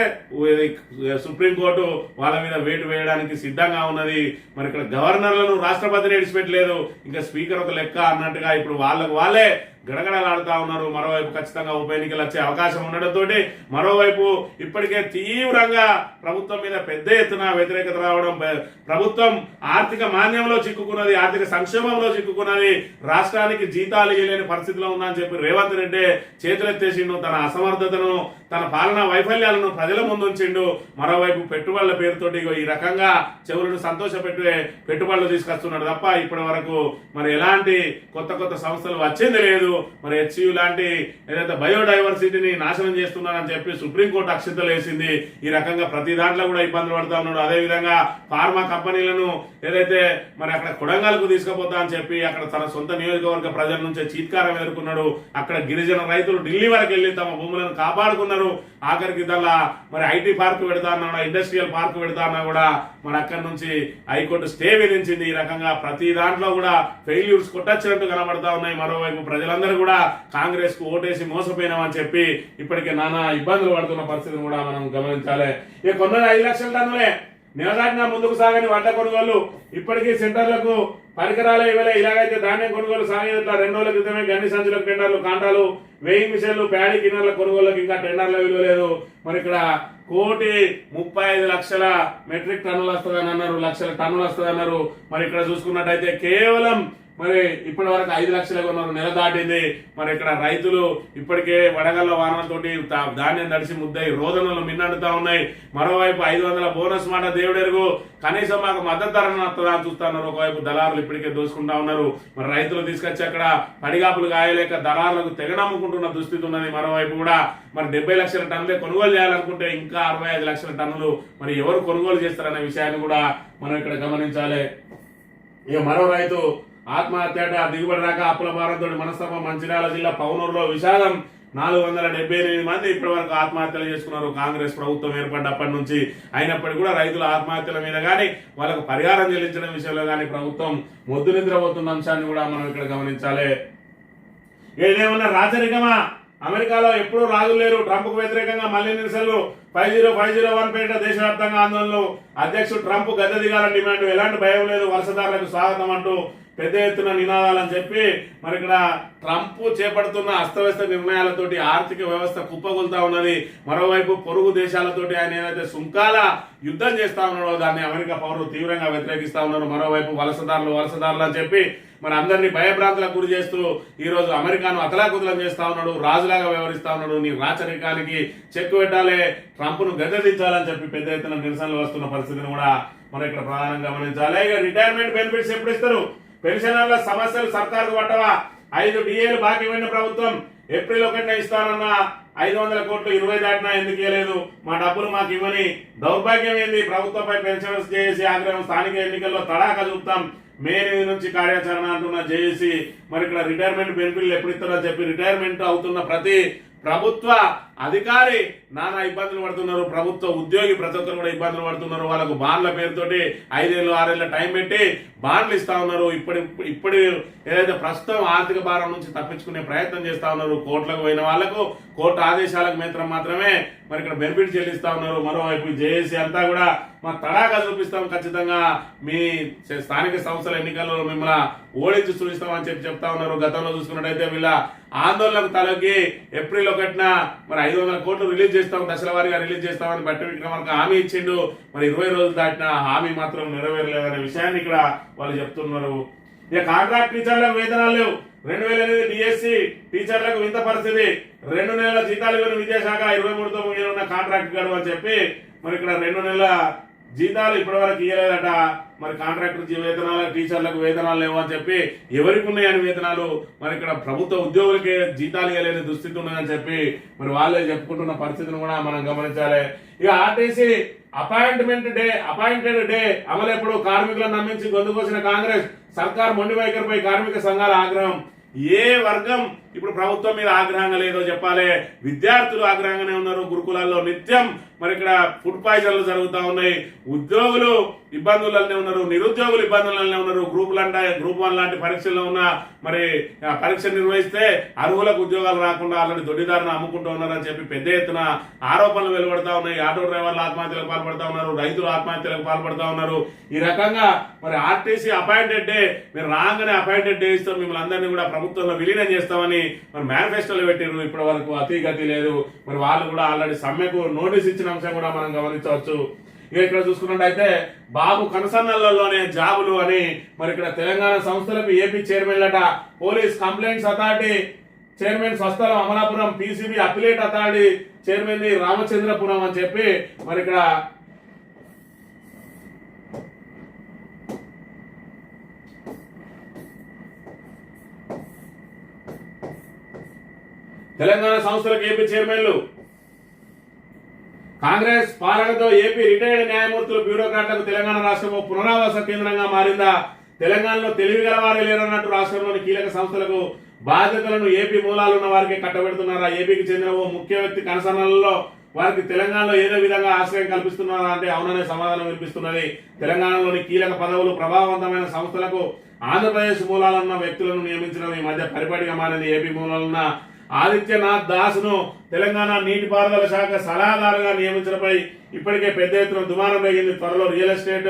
సుప్రీంకోర్టు వాళ్ళ మీద వేటు వేయడానికి సిద్ధంగా ఉన్నది. మరి ఇక్కడ గవర్నర్లను రాష్ట్రపతిని విడిచిపెట్టలేదు, ఇంకా స్పీకర్ ఒక లెక్క అన్నట్టుగా ఇప్పుడు వాళ్ళే గడగడలాడుతా ఉన్నారు. మరోవైపు ఖచ్చితంగా ఉప ఎన్నికలు వచ్చే అవకాశం ఉండడంతో మరోవైపు ఇప్పటికే తీవ్రంగా ప్రభుత్వం మీద పెద్ద ఎత్తున వ్యతిరేకత రావడం, ప్రభుత్వం ఆర్థిక మాంద్యంలో చిక్కుకున్నది, ఆర్థిక సంక్షేమంలో చిక్కుకున్నది, రాష్ట్రానికి జీతాలు ఇవ్వలేని పరిస్థితిలో ఉందని చెప్పి రేవంత్ రెడ్డి చేతులెత్తేసిండు. తన అసమర్థతను, తన పాలనా వైఫల్యాలను ప్రజల ముందు ఉంచిండు. మరోవైపు పెట్టుబడుల పేరుతోటి ఈ రకంగా చెవులను సంతోషపెట్టే పెట్టుబడులు తీసుకొస్తున్నాడు తప్ప ఇప్పటి వరకు మరి ఎలాంటి కొత్త సంస్థలు వచ్చింది లేదు. మరి హెచ్సియు లాంటి ఏదైతే బయోడైవర్సిటీని నాశనం చేస్తున్నారని చెప్పి సుప్రీంకోర్టు అక్షింతలు వేసింది. ఈ రకంగా ప్రతి దాంట్లో కూడా ఇబ్బందులు పడుతూ ఉన్నాడు. అదేవిధంగా ఫార్మా కంపెనీలను ఏదైతే మరి అక్కడ కొడంగల్కు తీసుకుపోతా అని చెప్పి అక్కడ తన సొంత నియోజకవర్గ ప్రజల నుంచే చీత్కారం ఎదుర్కొన్నాడు. అక్కడ గిరిజన రైతులు ఢిల్లీ వరకు వెళ్ళి తమ భూములను కాపాడుకున్నారు. ఆఖరికి దానిలో మరి ఐటీ పార్క్ పెడతా అన్నా, ఇండస్ట్రియల్ పార్క్ పెడతా అన్నా కూడా మరి అక్కడి నుంచి హైకోర్టు స్టే విధించింది. ఈ రకంగా ప్రతి దాంట్లో కూడా ఫెయిల్యూర్స్ కొట్టచ్చినట్టు కనబడతా ఉన్నాయి. మరోవైపు ప్రజలందరూ కూడా కాంగ్రెస్ కు ఓటేసి మోసపోయినామని చెప్పి ఇప్పటికే నానా ఇబ్బందులు పడుతున్న పరిస్థితిని కూడా మనం గమనించాలి. ఇక కొన్నది 5 లక్షల టన్నులే నిలదాటిన ముందుకు సాగని వడ్ల కొనుగోలు ఇప్పటికీ సెంటర్లకు పరికరాలు ఇవ్వలే. ఇలాగైతే ధాన్యం కొనుగోలు సాగేట్లా 2 రోజుల క్రితమే గన్ని సంచులకు టెండర్లు, కాంటాలు, వెయింగ్ మిషన్లు, ప్యాడీ గిన్నెల కొనుగోలుకి ఇంకా టెండర్లు ఇవ్వలేదు. మరి ఇక్కడ 1,35,00,000 మెట్రిక్ టన్నులు వస్తుందని అన్నారు, లక్షల టన్నులు వస్తుంది అన్నారు. మరి ఇక్కడ చూసుకున్నట్టయితే కేవలం మరి ఇప్పటి వరకు 5 లక్షలు కొన్నారు, నెల దాటింది. మరి ఇక్కడ రైతులు ఇప్పటికే వడగళ్ల వానలతోటి ధాన్యం తడిసి ముద్దయి రోదనలు మిన్నండుతా ఉన్నాయి. మరోవైపు 500 బోనస్ మాట దేవుడెరుగు, కనీసం మాకు మద్దతు ధరను వస్తుందా అని చూస్తున్నారు. ఒకవైపు దళారులు ఇప్పటికే దోసుకుంటా ఉన్నారు. మరి రైతులు తీసుకొచ్చి అక్కడ పడిగాపులు గాయలేక దళారులకు తెగనమ్ముకుంటున్న దుస్థితి ఉన్నది. మరోవైపు కూడా మరి 70 లక్షల టన్నులే కొనుగోలు చేయాలనుకుంటే ఇంకా 65 లక్షల టన్నులు మరి ఎవరు కొనుగోలు చేస్తారనే విషయాన్ని కూడా మనం ఇక్కడ గమనించాలి. ఇక మరో రైతు ఆత్మహత్య, దిగుబడి రాక అప్పుల భారంతో మనస్తత్వం. మంచిర్యాల జిల్లా పౌనూరులో విషాదం. 478 మంది ఇప్పటి వరకు ఆత్మహత్యలు చేసుకున్నారు కాంగ్రెస్ ప్రభుత్వం ఏర్పడ్డప్పటి నుంచి. అయినప్పటికీ కూడా రైతుల ఆత్మహత్యల మీద కానీ వాళ్ళకు పరిహారం చెల్లించడం విషయంలో కానీ ప్రభుత్వం మొద్దు నిద్రపోతున్న అంశాన్ని కూడా మనం ఇక్కడ గమనించాలి. ఏదేమన్నా రాచరికమా? అమెరికాలో ఎప్పుడూ రాజులు లేరు. ట్రంప్ కు వ్యతిరేకంగా మళ్లీ నిరసనలు. 50,501 పేరిట దేశవ్యాప్తంగా ఆందోళనలు. అధ్యక్షుడు ట్రంప్ గద్దె దిగాలని డిమాండ్. ఎలాంటి భయం లేదు, వలసదారులకు స్వాగతం అంటూ పెద్ద ఎత్తున నినాదాలని చెప్పి మరి ఇక్కడ ట్రంప్ చేపడుతున్న అస్తవ్యస్త నిర్ణయాలతోటి ఆర్థిక వ్యవస్థ కుప్పగొలుతా ఉన్నది. మరోవైపు పొరుగు దేశాలతోటి ఆయన ఏదైతే సుంకాల యుద్ధం చేస్తా ఉన్నాడో దాన్ని అమెరికా పౌరులు తీవ్రంగా వ్యతిరేకిస్తా ఉన్నారు. మరోవైపు వలసదారులు అని చెప్పి మరి అందరినీ భయభ్రాంతులకు గురి చేస్తూ ఈ రోజు అమెరికాను అతలాకుతలం చేస్తా ఉన్నాడు, రాజులాగా వ్యవహరిస్తా ఉన్నాడు. నీ రాచరికానికి చెక్కు పెట్టాలి, ట్రంప్ ను గద్దెదించాలని చెప్పి పెద్ద ఎత్తున నిరసనలు వస్తున్న పరిస్థితిని కూడా మనం ఇక్కడ ప్రధానంగా గమనించాలి. ఇక రిటైర్మెంట్ బెనిఫిట్స్ ఎప్పుడు ఇస్తారు? పెన్షనర్ల సమస్యలు సర్కారు పట్టవా? 5 DAలు బాకీ ఇవ్వండి ప్రభుత్వం. ఏప్రిల్ 1న ఇస్తానన్న 500 కోట్లు 20 దాటినా ఎందుకు ఇవ్వలేదు? మా డబ్బులు మాకు ఇవ్వని దౌర్భాగ్యం ఏంది? ప్రభుత్వంపై పెన్షనర్స్ చేసి ఆగ్రహం. స్థానిక ఎన్నికల్లో తడాక చూపుతాం. మే 8 నుంచి కార్యాచరణ అంటున్న జేఏసీ. మరి ఇక్కడ రిటైర్మెంట్ బెనిఫిట్లు ఎప్పుడు ఇస్తారో చెప్పి రిటైర్మెంట్ అవుతున్న ప్రతి ప్రభుత్వ అధికారి నానా ఇబ్బందులు పడుతున్నారు. ప్రభుత్వ ఉద్యోగి ప్రతి ఒక్కరు కూడా ఇబ్బందులు పడుతున్నారు. వాళ్ళకు బాండ్ల పేరుతోటి 5 ఏళ్ళు 6 ఏళ్ళ టైం పెట్టి బాండ్లు ఇస్తా ఉన్నారు. ఇప్పుడు ఏదైతే ప్రస్తుతం ఆర్థిక భారం నుంచి తప్పించుకునే ప్రయత్నం చేస్తా ఉన్నారు. కోర్టులకు పోయిన వాళ్లకు కోర్టు ఆదేశాలకు మాత్రమే మరి ఇక్కడ బెనిఫిట్ చెల్లిస్తా ఉన్నారు. మరోవైపు జేఏసీ అంతా కూడా మా తడాగా చూపిస్తాం, ఖచ్చితంగా మీ స్థానిక సంస్థల ఎన్నికల్లో మిమ్మల్ని ఓడించి చూపిస్తామని చెప్తా ఉన్నారు. గతంలో చూసుకున్నట్టయితే వీళ్ళ ఆందోళనకు తలకి ఏప్రిల్ 1న మరి 500 కోట్లు రిలీజ్ చేస్తాం, దశల వారీగా రిలీజ్ చేస్తామని బట్టి విక్రమార్క హామీ ఇచ్చిండు. మరి 20 రోజులు దాటిన హామీ మాత్రం నెరవేరలేదనే విషయాన్ని ఇక్కడ వాళ్ళు చెప్తున్నారు. ఇక కాంట్రాక్ట్ టీచర్లకు వేతనాలు లేవు. 2008 డిఎస్సి టీచర్లకు వింత పరిస్థితి. 2 నెలల జీతాలు ఇవ్వని విద్యాశాఖ 23తో ముగియనున్న కాంట్రాక్ట్ గడువు అని చెప్పి మరి ఇక్కడ 2 నెలల జీతాలు ఇప్పటి వరకు ఇవ్వలేదట. మరి కాంట్రాక్టర్ వేతనాలు, టీచర్లకు వేతనాలు లేవు అని చెప్పి ఎవరికి ఉన్నాయని వేతనాలు మరి ఇక్కడ ప్రభుత్వ ఉద్యోగులకే జీతాలు ఇవ్వలేని దుస్థితి ఉన్నదని చెప్పి మరి వాళ్ళే చెప్పుకుంటున్న పరిస్థితిని కూడా మనం గమనించాలి. ఇక ఆర్టీసీ అపాయింటెడ్ డే అమలు ఎప్పుడు? కార్మికులను నమ్మించి గొంతుకోసిన కాంగ్రెస్ సర్కార్ మొండి వైఖరిపై కార్మిక సంఘాల ఆగ్రహం. ఏ వర్గం ఇప్పుడు ప్రభుత్వం మీద ఆగ్రహంగా లేదో చెప్పాలి. విద్యార్థులు ఆగ్రహంగానే ఉన్నారు. గురుకులాల్లో నిత్యం మరి ఇక్కడ ఫుడ్ పాయిజన్లు జరుగుతూ ఉన్నాయి. ఉద్యోగులు ఇబ్బందులనే ఉన్నారు, నిరుద్యోగులు ఇబ్బందులనే ఉన్నారు. గ్రూప్ 1 లాంటి పరీక్షల్లో ఉన్న మరి పరీక్ష నిర్వహిస్తే అర్హులకు ఉద్యోగాలు రాకుండా ఆల్రెడీ దొడ్డిదారును అమ్ముకుంటూ ఉన్నారని చెప్పి పెద్ద ఎత్తున ఆరోపణలు వెలువడతా ఉన్నాయి. ఆటో డ్రైవర్లు ఆత్మహత్యలకు పాల్పడతా ఉన్నారు, రైతులు ఆత్మహత్యలకు పాల్పడతా ఉన్నారు. ఈ రకంగా మరి ఆర్టీసీ అపాయింటెడ్ డే, మీరు రాగానే అపాయింటెడ్ డే ఇస్తాం, మిమ్మల్ని అందరినీ కూడా ప్రభుత్వంలో విలీనం చేస్తామని మరి మేనిఫెస్టోలో పెట్టారు. ఇప్పటి వరకు అతిగతి లేదు. మరి వాళ్ళు కూడా ఆల్రెడీ సమ్మెకు నోటీస్ ఇచ్చిన అంశం కూడా మనం గమనించవచ్చు. ఇక ఇక్కడ చూసుకున్నట్టయితే బాబు కనసన్నలలోనే జాబులు అని మరి ఇక్కడ తెలంగాణ సంస్థలకు ఏపీ చైర్మన్లట. పోలీస్ కంప్లైంట్స్ అథారిటీ చైర్మన్ స్వస్థలం Amalapuram, PCB appellate authority chairman Ramachandrapuram అని చెప్పి మరి ఇక్కడ తెలంగాణ సంస్థలకు ఏపీ చైర్మన్లు కాంగ్రెస్ పాలనతో ఏపీ రిటైర్డ్ న్యాయమూర్తులు బ్యూరోక్రాట్లకు తెలంగాణ రాష్ట్రం పునరావాస కేంద్రంగా మారిందా? తెలంగాణలో తెలివిగల వారే లేరన్నట్టు రాష్ట్రంలోని కీలక సంస్థలకు బాధ్యతలను ఏపీ మూలాలున్న వారికి కట్టబెడుతున్నారా? ఏపీకి చెందిన ఓ ముఖ్య వ్యక్తి కనసనలలో వారికి తెలంగాణలో ఏదో విధంగా ఆశ్రయం కల్పిస్తున్నారా అంటే అవుననే సమాధానం వినిపిస్తున్నది. తెలంగాణలోని కీలక పదవులు ప్రభావవంతమైన సంస్థలకు ఆంధ్రప్రదేశ్ మూలాలున్న వ్యక్తులను నియమించడం ఈ మధ్య పరిపాటిగా మారింది. ఏపీ మూలాలున్న ఆదిత్యనాథ్ దాస్ ను తెలంగాణ నీటిపారుదల శాఖ సలహాదారుగా నియమించడంపై ఇప్పటికే పెద్ద ఎత్తున దుమారం రేగింది. త్వరలో రియల్ ఎస్టేట్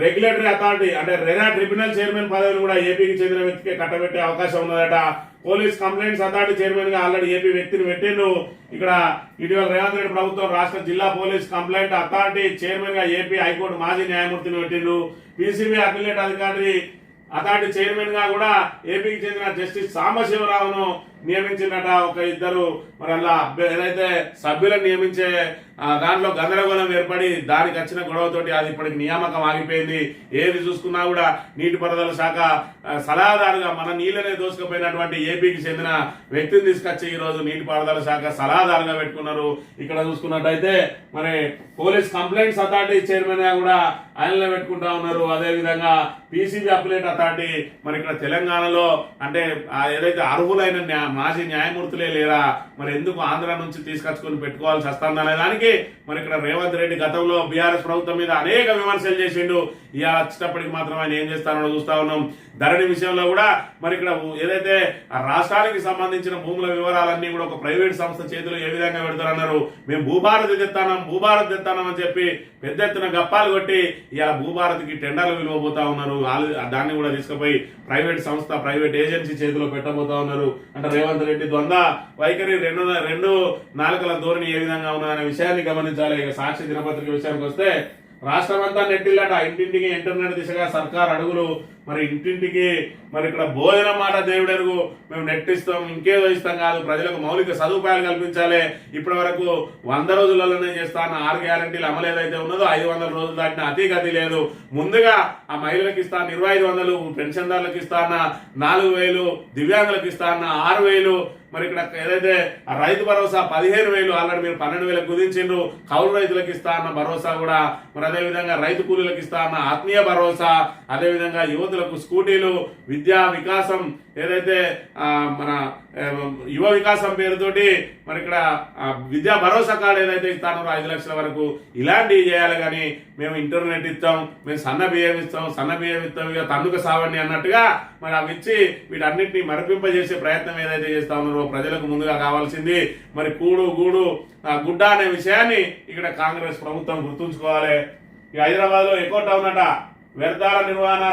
రెగ్యులేటరీ అథారిటీ అంటే రెరా ట్రిబ్యునల్ చైర్మన్ పదవిని కూడా ఏపీకి చెందిన వ్యక్తికి కట్టబెట్టే అవకాశం ఉన్నదట. పోలీస్ కంప్లైంట్స్ అథారిటీ చైర్మన్ గా ఆల్రెడీ ఏపీ వ్యక్తిని పెట్టిండు. ఇక్కడ ఇటీవల రేవంత్ రెడ్డి ప్రభుత్వం రాష్ట్ర జిల్లా పోలీస్ కంప్లైంట్ అథారిటీ చైర్మన్ గా ఏపీ హైకోర్టు మాజీ న్యాయమూర్తిని పెట్టిండు. పీసీబీ అఫిలియేట్ అథారిటీ చైర్మన్ గా కూడా ఏపీకి చెందిన జస్టిస్ సాంబశివరావును నియమించినట. ఒక ఇద్దరు మరి అలా ఏదైతే సభ్యులను నియమించే దాంట్లో గందరగోళం ఏర్పడి దానికి వచ్చిన గొడవతోటి అది ఇప్పటికి నియామకం ఆగిపోయింది. ఏది చూసుకున్నా కూడా నీటిపారుదల శాఖ సలహాదారుగా మన నీళ్ళనే దోసుకుపోయినటువంటి ఏపీకి చెందిన వ్యక్తిని తీసుకొచ్చి ఈ రోజు నీటిపారుదల శాఖ సలహాదారుగా పెట్టుకున్నారు. ఇక్కడ చూసుకున్నట్టయితే మరి పోలీస్ కంప్లైంట్స్ అథారిటీ చైర్మన్ గా కూడా ఆయనలో పెట్టుకుంటా ఉన్నారు. అదే విధంగా పీసీబీ అప్లేట్ అథారిటీ మరి ఇక్కడ తెలంగాణలో అంటే ఏదైతే అర్హులైన మాజీ న్యాయమూర్తులే లేరా, మరి ఎందుకు ఆంధ్ర నుంచి తీసుకొచ్చుకొని పెట్టుకోవాల్సి వస్తుందనే దానికి మరి ఇక్కడ రేవంత్ రెడ్డి గతంలో బీఆర్ఎస్ ప్రభుత్వం మీద అనేక విమర్శలు చేసిండు. ఇలా వచ్చేటప్పటికి మాత్రం ఆయన ఏం చేస్తారో చూస్తా ఉన్నాం. ధరణి విషయంలో కూడా మరి ఇక్కడ ఏదైతే రాష్ట్రానికి సంబంధించిన భూముల వివరాలన్నీ కూడా ఒక ప్రైవేట్ సంస్థ చేతిలో ఏ విధంగా పెడతారన్నారు. మేము భూభారతి తెస్తానం అని చెప్పి పెద్ద ఎత్తున గప్పాలు కొట్టి ఇలా భూభారతికి టెండర్లు విలువబోతా ఉన్నారు. దాన్ని కూడా తీసుకుపోయి ప్రైవేట్ సంస్థ ప్రైవేట్ ఏజెన్సీ చేతిలో పెట్టబోతా ఉన్నారు. అంటే రేవంత్ రెడ్డి ద్వంద్వ వైఖరి రెండు నాలుకల ధోరణి ఏ విధంగా ఉన్నదనే విషయాన్ని గమనించాలి. ఇక సాక్షి దినపత్రిక విషయానికి వస్తే రాష్ట్రమంతా నెట్టిల్లట. ఇంటింటికి ఇంటర్నెట్ దిశగా సర్కార్ అడుగులు. మరి ఇంటింటికి మరి ఇక్కడ భోజనం మాట దేవుడెరుగు, మేము నెట్ ఇస్తాం ఇంకేదో ఇస్తాం కాదు, ప్రజలకు మౌలిక సదుపాయాలు కల్పించాలి. ఇప్పటి వరకు 100 రోజులలోనే చేస్తాను 6 గ్యారంటీలు అమలు ఏదైతే ఉన్నదో 500 రోజులు దాటిన అతి లేదు. ముందుగా ఆ మహిళలకు ఇస్తాను 2500, పెన్షన్దారులకు ఇస్తాన 4000, దివ్యాంగులకు ఇస్తాన 6000. మరి ఇక్కడ ఏదైతే రైతు భరోసా 15,000 ఆల్రెడీ మీరు 12,000 కుదించిండ్రు. కౌలు రైతులకు ఇస్తా అన్న భరోసా కూడా, మరి అదేవిధంగా రైతు కూలీలకు ఇస్తా అన్న ఆత్మీయ భరోసా, అదేవిధంగా యువతులకు స్కూటీలు, విద్యా వికాసం ఏదైతే మన యువ వికాసం పేరుతోటి మరి ఇక్కడ విద్యా భరోసా కార్డు ఏదైతే ఇస్తానో 5 లక్షల వరకు ఇలాంటివి చేయాలి. కానీ మేము ఇంటర్నెట్ ఇస్తాం, మేము సన్న బియ్యం ఇస్తాం ఇక తన్నుక సావండి అన్నట్టుగా మరి అవి ఇచ్చి వీటన్నిటిని మరిపింపజేసే ప్రయత్నం ఏదైతే చేస్తా ఉన్నారో ప్రజలకు ముందుగా కావాల్సింది మరి గూడు గుడ్డ అనే విషయాన్ని ఇక్కడ కాంగ్రెస్ ప్రభుత్వం గుర్తుంచుకోవాలి. ఈ హైదరాబాద్ లో ఎకో టౌన్ అట వ్యర్థాల నిర్వహణ,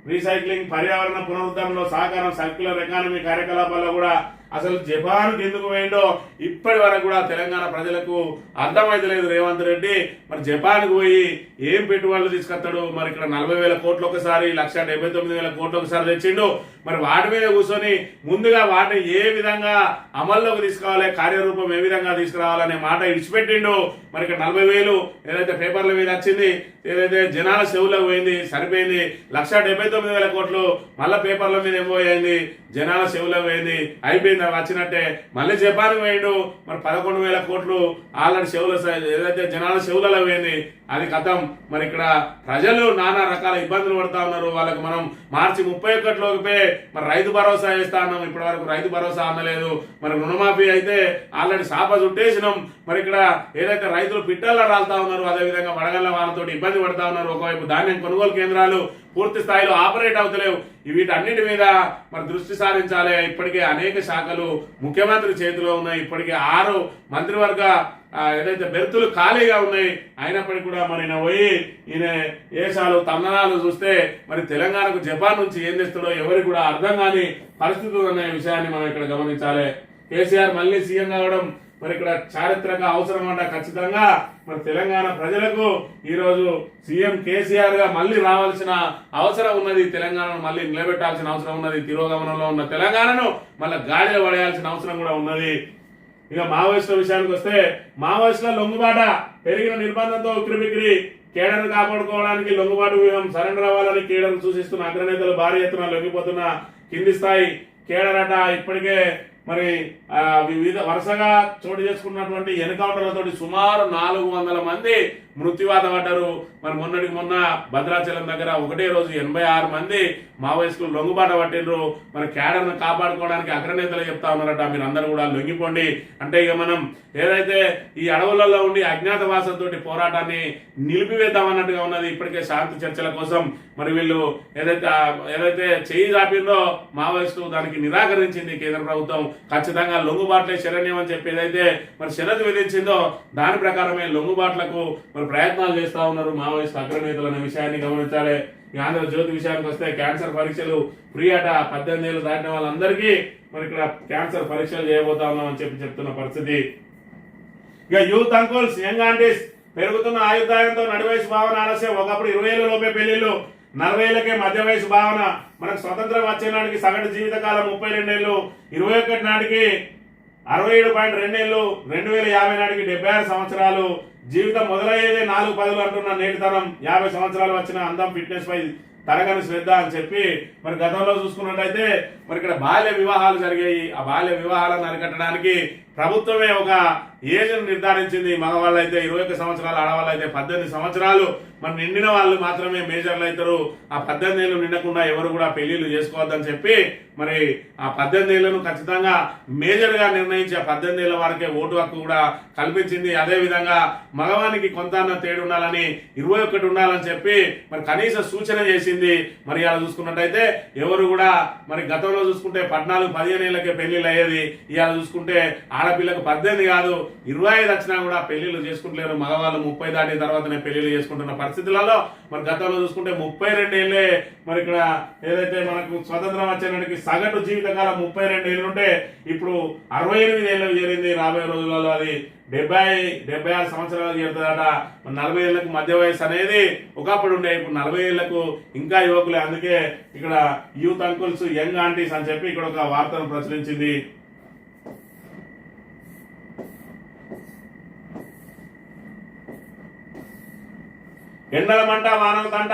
రీసైక్లింగ్, పర్యావరణ పునరుద్ధరణలో సహకారం, సర్క్యులర్ ఎకానమీ కార్యకలాపాల్లో కూడా అసలు జపాన్కి ఎందుకు పోయిండో ఇప్పటి వరకు కూడా తెలంగాణ ప్రజలకు అర్థమైతలేదు రేవంత్ రెడ్డి. మరి జపాన్కి పోయి ఏం పెట్టుబడులు తీసుకొస్తాడు? మరి ఇక్కడ 40,000 కోట్లు ఒకసారి, 1,79,000 కోట్లు ఒకసారి తెచ్చిండు. మరి వాటి మీద కూర్చొని ముందుగా వాటిని ఏ విధంగా అమల్లోకి తీసుకోవాలి, కార్యరూపం ఏ విధంగా తీసుకురావాలనే మాట ఇడిచిపెట్టిండు. మరి ఇక్కడ 40,000 ఏదైతే పేపర్ల మీద వచ్చింది, ఏదైతే జనాల చెవులకు పోయింది, సరిపోయింది. 1,79,000 కోట్లు మళ్ళా పేపర్ల మీద ఏమో అయింది, జనాల చెవులకు పోయింది, అయిపోయింది. వచ్చినట్టే మళ్ళీ జపాన్కి పోయిండు. మరి 11,000 కోట్లు ఆల్రెడీ చెవుల ఏదైతే జనాల చెవులలో పోయింది, అది కథం. మరి ఇక్కడ ప్రజలు నానా రకాల ఇబ్బందులు పడతా ఉన్నారు. వాళ్ళకు మనం మార్చి 31లోపే మరి రైతు భరోసా ఇస్తా ఉన్నాం. ఇప్పటి వరకు రైతు భరోసా అందలేదు. మరి రుణమాఫీ అయితే ఆల్రెడీ సాప చుట్టేసినాం. మరి ఇక్కడ ఏదైతే రైతులు పిట్టల్లో రాలుతా ఉన్నారు, అదేవిధంగా వడగళ్ల వాళ్ళతో ఇబ్బంది పడతా ఉన్నారు. ఒకవైపు ధాన్యం కొనుగోలు కేంద్రాలు పూర్తి స్థాయిలో ఆపరేట్ అవుతలేవు. వీటన్నిటి మీద మరి దృష్టి సారించాలి. ఇప్పటికే అనేక శాఖలు ముఖ్యమంత్రి చేతిలో ఉన్నాయి. ఇప్పటికే 6 మంత్రివర్గ ఏదైతే బెర్తులు ఖాళీగా ఉన్నాయి. అయినప్పటికీ కూడా మరి ఈయన ఏషాలు తందనాలు చూస్తే మరి తెలంగాణకు జపాన్ నుంచి ఏం తెస్తాడో ఎవరికి కూడా అర్థం కాని పరిస్థితులు అనే విషయాన్ని మనం ఇక్కడ గమనించాలి. కేసీఆర్ మళ్ళీ సీఎం కావడం మరి ఇక్కడ చారిత్రక అవసరం అంట. ఖచ్చితంగా మరి తెలంగాణ ప్రజలకు ఈ రోజు సీఎం కేసీఆర్ గా మళ్ళీ రావాల్సిన అవసరం ఉన్నది. తెలంగాణను మళ్ళీ నిలబెట్టాల్సిన అవసరం ఉన్నది. తిరోగమనంలో ఉన్న తెలంగాణను మళ్ళీ గాడిలో పడేయాల్సిన అవసరం కూడా ఉన్నది. ఇక మావోయిస్టుల విషయానికి వస్తే మావోయిస్టుల లొంగుబాట, పెరిగిన నిర్బంధంతో ఉక్కిరిబిక్కిరి, కేడర్ను కాపాడుకోవడానికి లొంగుబాటు వ్యూహం, సరెండర్ అవ్వాలని కేడర్ను సూచిస్తున్న అగ్రనేతలు భారీ ఎత్తున లొంగిపోతున్న కింది స్థాయి కేడర్ అట. ఇప్పటికే మరి వివిధ వరుసగా చోటు చేసుకున్నటువంటి ఎన్కౌంటర్లతోటి సుమారు 400 మంది మృత్యువాత పడ్డారు. మరి మొన్నటికి మొన్న భద్రాచలం దగ్గర ఒకటే రోజు 86 మంది మావోయిస్టులు లొంగుబాట పట్టిండ్రు. మరి క్యాడర్ను కాపాడుకోవడానికి అగ్రనేతలు చెప్తా ఉన్నారట, మీరు అందరూ కూడా లొంగిపోండి అంటే ఇక మనం ఏదైతే ఈ అడవులలో ఉండి అజ్ఞాతవాసంతో పోరాటాన్ని నిలిపివేద్దామన్నట్టుగా ఉన్నది. ఇప్పటికే శాంతి చర్చల కోసం మరి వీళ్ళు ఏదైతే చేయి చాపిందో మావోయిస్టు దానికి నిరాకరించింది కేంద్ర ప్రభుత్వం. ఖచ్చితంగా లొంగుబాట్లే శరణ్యం అని చెప్పి ఏదైతే మరి షరతు విధించిందో దాని ప్రకారమే లొంగుబాట్లకు మరి ప్రయత్నాలు చేస్తా ఉన్నారు మావోయిస్టు అగ్రనేతలు అనే విషయాన్ని గమనించాలి. ఈ ఆంధ్రజ్యోతి విషయానికి వస్తే క్యాన్సర్ పరీక్షలు ఫ్రీ అట, 18 ఏళ్ళు దాటిన వాళ్ళందరికీ మరి ఇక్కడ క్యాన్సర్ పరీక్షలు చేయబోతా ఉన్నాం అని చెప్తున్న పరిస్థితి. ఇక యూత్ అంకుల్స్, యంగ్ ఆంటీస్ పెరుగుతున్న ఆయుర్దాయంతో నడివయసు భావన ఆలస్యం. ఒకప్పుడు 20 ఏళ్ళ లోపే పెళ్లిళ్ళు, 40 ఏళ్ళకే మధ్య వయసు భావన. మనకు స్వతంత్రం వచ్చే నాటికి సగటు జీవితకాలం 32 ఏళ్ళు, 21 నాటికి 67.2 ఏళ్ళు, 2050 నాటికి 76 సంవత్సరాలు. జీవితం మొదలయ్యేదే 4-10 అంటున్న నేటితనం. 50 సంవత్సరాలు వచ్చిన అందం, ఫిట్నెస్ పై తరగని శ్రద్ధ అని చెప్పి మరి గతంలో చూసుకున్నట్టయితే మరి ఇక్కడ బాల్య వివాహాలు జరిగాయి. ఆ బాల్య వివాహాలను అరికట్టడానికి ప్రభుత్వమే ఒక ఏజ్ను నిర్ధారించింది. మగవాళ్ళు అయితే 21 సంవత్సరాలు, ఆడవాళ్ళు అయితే 18 సంవత్సరాలు. మరి నిండిన వాళ్ళు మాత్రమే మేజర్లు అవుతారు. ఆ 18 ఏళ్ళు నిండకుండా ఎవరు కూడా పెళ్లిళ్ళు చేసుకోవద్దని చెప్పి మరి ఆ 18 ఏళ్లను ఖచ్చితంగా మేజర్ గా నిర్ణయించి ఆ 18 ఏళ్ల వారికే ఓటు హక్కు కూడా కల్పించింది. అదే విధంగా మగవానికి కొంత తేడు ఉండాలని 21 ఉండాలని చెప్పి మరి కనీస సూచన చేసింది. మరి అలా చూసుకున్నట్టయితే ఎవరు కూడా మరి గతంలో చూసుకుంటే 14-15 ఏళ్లకే పెళ్లిళ్ళు అయ్యేది. ఇవాళ చూసుకుంటే ఆడపిల్లకు 18 కాదు 25 వచ్చినా కూడా పెళ్లిళ్ళు చేసుకుంటలేరు. మగవాళ్ళు 30 దాటిన తర్వాతనే పెళ్లిళ్ళు చేసుకుంటున్న పరిస్థితులలో మరి గతంలో చూసుకుంటే 32 ఏళ్ళే. మరి ఇక్కడ ఏదైతే మనకు స్వతంత్రం వచ్చేనాటికి సగటు జీవితకాలం 32 ఏళ్ళు ఉంటే ఇప్పుడు 68 ఏళ్ళు చేరింది. రాబోయే రోజులలో అది 70-76 సంవత్సరాలు చేరుతుందట. 40 ఏళ్లకు మధ్య వయసు అనేది ఒకప్పుడు ఉండే, ఇప్పుడు 40 ఏళ్లకు ఇంకా యువకులే. అందుకే ఇక్కడ యూత్ అంకుల్స్, యంగ్ ఆంటీస్ అని చెప్పి ఇక్కడ ఒక వార్తను ప్రచురించింది. ఎండల మంట, వానల తంట.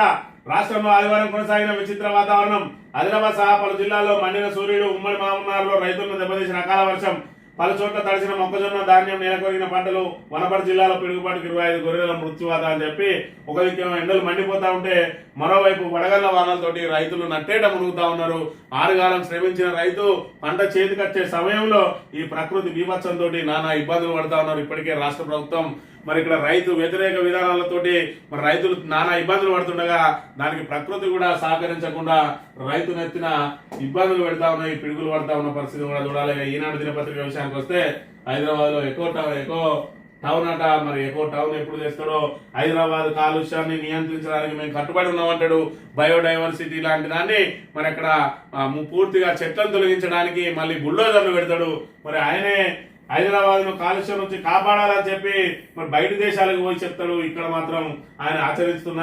రాష్ట్రంలో ఆదివారం కొనసాగిన విచిత్ర వాతావరణం. ఆదిలాబాద్ సహా పలు జిల్లాల్లో మండిన సూర్యుడు. ఉమ్మడి మహబూబ్నగర్లో రైతులను దెబ్బతీసిన అకాల వర్షం. పలు చోట్ల తడిసిన మొక్కజొన్న, ధాన్యం నేలకొరిగిన పంటలు. వనపర్తి జిల్లాలో పిడుగుపాటుకు 25 గొర్రెల మృత్యువాత అని చెప్పి ఒక దిక్కేమో ఎండలు మండిపోతా ఉంటే మరోవైపు వడగళ్ల వానలతోటి రైతులు నట్టేట మునుగుతా ఉన్నారు. ఆరుగాలం శ్రమించిన రైతు పంట చేతికొచ్చే సమయంలో ఈ ప్రకృతి బీభత్సంతో నానా ఇబ్బందులు పడతా ఉన్నారు. ఇప్పటికే రాష్ట్ర ప్రభుత్వం మరి ఇక్కడ రైతు వ్యతిరేక విధానాలతోటి మరి రైతులు నానా ఇబ్బందులు పడుతుండగా దానికి ప్రకృతి కూడా సహకరించకుండా రైతు నెత్తిన ఇబ్బందులు పెడతా ఉన్నాయి, పిడుగులు పడతా ఉన్న పరిస్థితి కూడా చూడాలి. ఈనాడు దినపత్రిక విషయానికి వస్తే హైదరాబాద్ లో ఎక్కువ టౌన్ అట. మరి ఎక్కువ టౌన్ ఎప్పుడు చేస్తాడో, హైదరాబాద్ కాలుష్యాన్ని నియంత్రించడానికి మేము కట్టుబడి ఉన్నామంటాడు. బయోడైవర్సిటీ లాంటి దాన్ని మరి అక్కడ పూర్తిగా చెట్లను తొలగించడానికి మళ్ళీ బుల్డోజర్లు పెడతాడు. మరి ఆయనే హైదరాబాద్ ను కాలుష్యం నుంచి కాపాడాలని చెప్పి మరి బయట దేశాలకు పోయి చెప్తాడు. ఇక్కడ మాత్రం ఆయన ఆచరిస్తున్న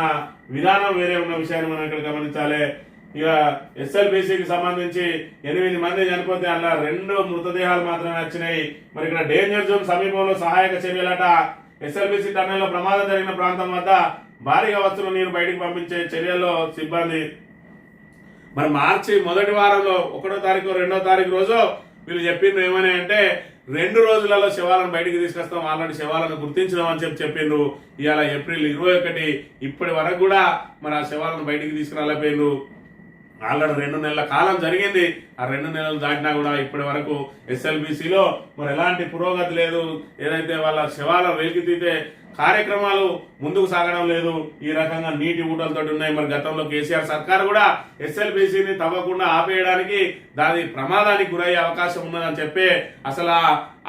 విధానం వేరే ఉన్న విషయాన్ని మనం ఇక్కడ గమనించాలి. ఇక ఎస్ఎల్బిసికి సంబంధించి 8 మంది చనిపోతే అలా 2 మృతదేహాలు మాత్రమే వచ్చినాయి. మరి ఇక్కడ డేంజర్ జోన్ సమీపంలో సహాయక చర్యలట. ఎస్ఎల్బిసి టన్నెల్లో ప్రమాదం జరిగిన ప్రాంతం వద్ద భారీగా వస్తున్న నీరు బయటికి పంపించే చర్యల్లో సిబ్బంది. మరి మార్చి మొదటి వారంలో 1వ తారీఖు 2వ తారీఖు రోజు వీళ్ళు చెప్పిండ్రు ఏమని అంటే 2 రోజులలో శవాలను బయటికి తీసుకొస్తాం, ఆల్రెడీ శవాలను గుర్తించడం అని చెప్పిండ్రు. ఇవాళ ఏప్రిల్ 21 ఇప్పటి వరకు కూడా మరి ఆ శవాలను బయటికి తీసుకురాలేపోయిండ్రు. ఆల్రెడీ 2 నెలల కాలం జరిగింది. ఆ 2 నెలలు దాటినా కూడా ఇప్పటి వరకు ఎస్ఎల్బిసిలో మరి ఎలాంటి పురోగతి లేదు. ఏదైతే వాళ్ళ శవాలను వెలికి తీతే కార్యక్రమాలు ముందుకు సాగడం లేదు. ఈ రకంగా నీటి ఊటలతో ఉన్నాయి. మరి గతంలో కేసీఆర్ సర్కార్ కూడా ఎస్ఎల్బిసిని తవ్వకుండా ఆపేయడానికి దాని ప్రమాదానికి గురయ్యే అవకాశం ఉన్నదని చెప్పి అసలు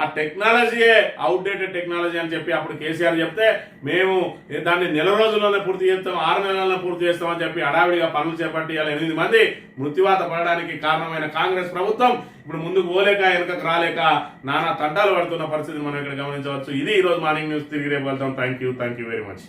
ఆ టెక్నాలజీయే అవుట్డేటెడ్ టెక్నాలజీ అని చెప్పి అప్పుడు కేసీఆర్ చెప్తే మేము దాన్ని నెల రోజుల్లోనే పూర్తి చేస్తాం, 6 నెలల్లో పూర్తి చేస్తామని చెప్పి హడావిడిగా పనులు చేపట్టి 8 మంది మృత్యువాత పడడానికి కారణమైన కాంగ్రెస్ ప్రభుత్వం ఇప్పుడు ముందుకు పోలేక వెనకకు రాలేక నానా తంటాలు పడుతున్న పరిస్థితిని మనం ఇక్కడ గమనించవచ్చు. ఇది ఈ రోజు మార్నింగ్ న్యూస్. తిరిగి రేపు వెళ్తాం. Thank you very much.